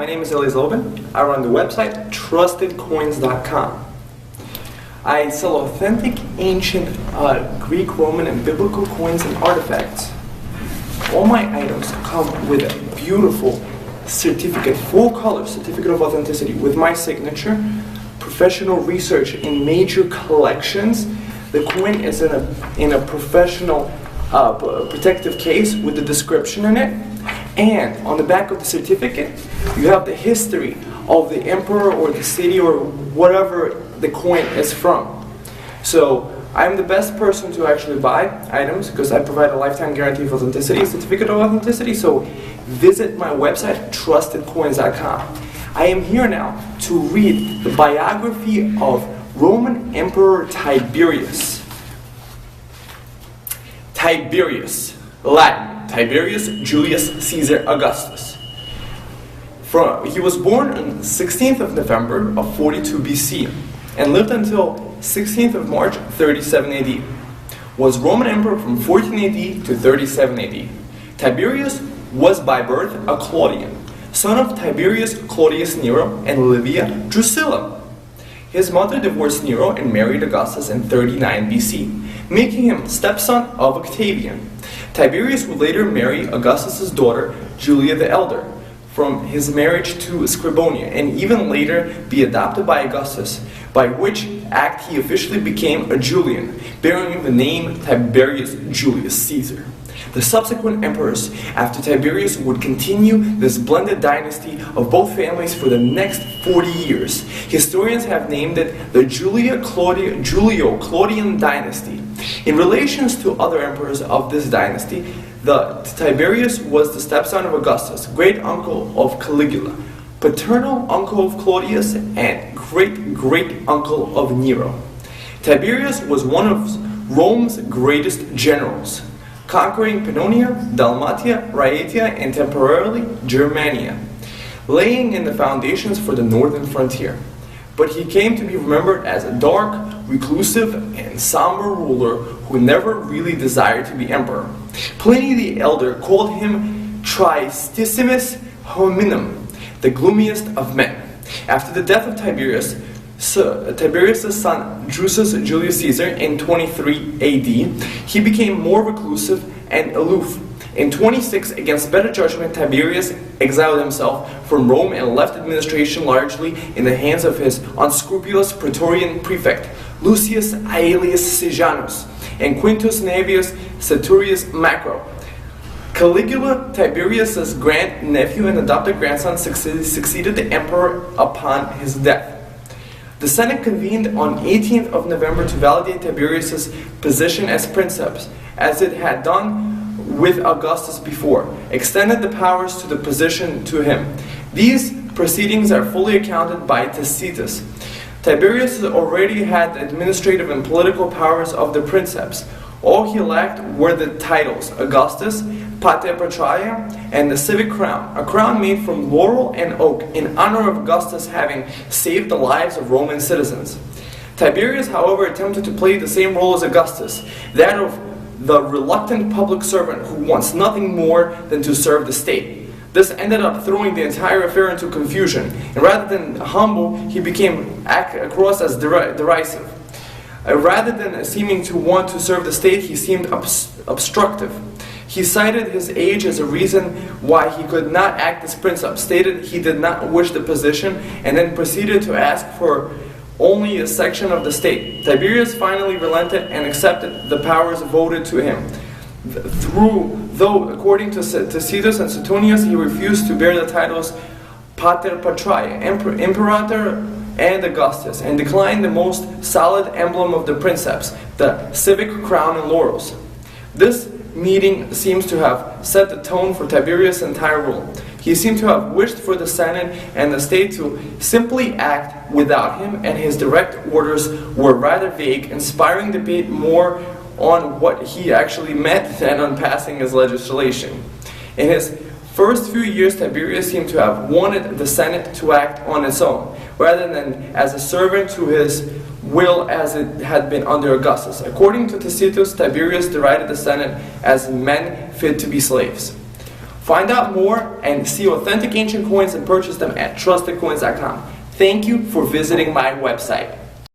my name is Elias Lobin. I run the website trustedcoins.com. I sell authentic, ancient Greek, Roman, and biblical coins and artifacts. All my items come with a beautiful certificate, full color certificate of authenticity with my signature, professional research in major collections. The coin is in a professional protective case with the description in it. And on the back of the certificate, you have the history of the emperor or the city or whatever the coin is from. So I'm the best person to actually buy items because I provide a lifetime guarantee of authenticity, certificate of authenticity. So visit my website, trustedcoins.com. I am here now to read the biography of Roman Emperor Tiberius. Tiberius, Latin, Tiberius Julius Caesar Augustus. He was born on 16th of November of 42 BC and lived until 16th of March 37 AD. Was Roman Emperor from 14 AD to 37 AD. Tiberius was by birth a Claudian, son of Tiberius Claudius Nero and Lydia Drusilla. His mother divorced Nero and married Augustus in 39 BC, making him stepson of Octavian. Tiberius would later marry Augustus' daughter, Julia the Elder, from his marriage to Scribonia, and even later be adopted by Augustus, by which act he officially became a Julian, bearing the name Tiberius Julius Caesar. The subsequent emperors after Tiberius would continue this blended dynasty of both families for the next 40 years. Historians have named it the Julio-Claudian dynasty. In relations to other emperors of this dynasty, the Tiberius was the stepson of Augustus, great uncle of Caligula, paternal uncle of Claudius, and great uncle of Nero. Tiberius was one of Rome's greatest generals, conquering Pannonia, Dalmatia, Raetia, and temporarily Germania, laying in the foundations for the northern frontier. But he came to be remembered as a dark, reclusive, and somber ruler who never really desired to be emperor. Pliny the Elder called him tristissimus hominum, the gloomiest of men. After the death of Tiberius, Tiberius' son Drusus Julius Caesar in 23 AD, he became more reclusive and aloof. In 26, against better judgment, Tiberius exiled himself from Rome and left administration largely in the hands of his unscrupulous praetorian prefect, Lucius Aelius Sejanus, and Quintus Naevius Saturius Macro. Caligula, Tiberius' grand-nephew and adopted grandson, succeeded the emperor upon his death. The Senate convened on 18th of November to validate Tiberius' position as princeps, as it had done with Augustus before, extended the powers to the position to him. These proceedings are fully accounted by Tacitus. Tiberius already had the administrative and political powers of the princeps. All he lacked were the titles Augustus, Pater Patriae, and the civic crown, a crown made from laurel and oak in honor of Augustus having saved the lives of Roman citizens. Tiberius, however, attempted to play the same role as Augustus, that of the reluctant public servant who wants nothing more than to serve the state. This ended up throwing the entire affair into confusion, and rather than humble, he became across as derisive. Rather than seeming to want to serve the state, he seemed obstructive. He cited his age as a reason why he could not act as princeps, stated he did not wish the position, and then proceeded to ask for only a section of the state. Tiberius finally relented and accepted the powers voted to him. Though according to Tacitus and Suetonius, he refused to bear the titles Pater Patriae, Imperator, and Augustus, and declined the most solid emblem of the princeps, the civic crown and laurels. This meeting seems to have set the tone for Tiberius' entire rule. He seemed to have wished for the Senate and the state to simply act without him, and his direct orders were rather vague, inspiring debate more on what he actually meant than on passing his legislation. In his first few years, Tiberius seemed to have wanted the Senate to act on its own, rather than as a servant to his will as it had been under Augustus. According to Tacitus, Tiberius derided the Senate as men fit to be slaves. Find out more and see authentic ancient coins and purchase them at trustedcoins.com. Thank you for visiting my website.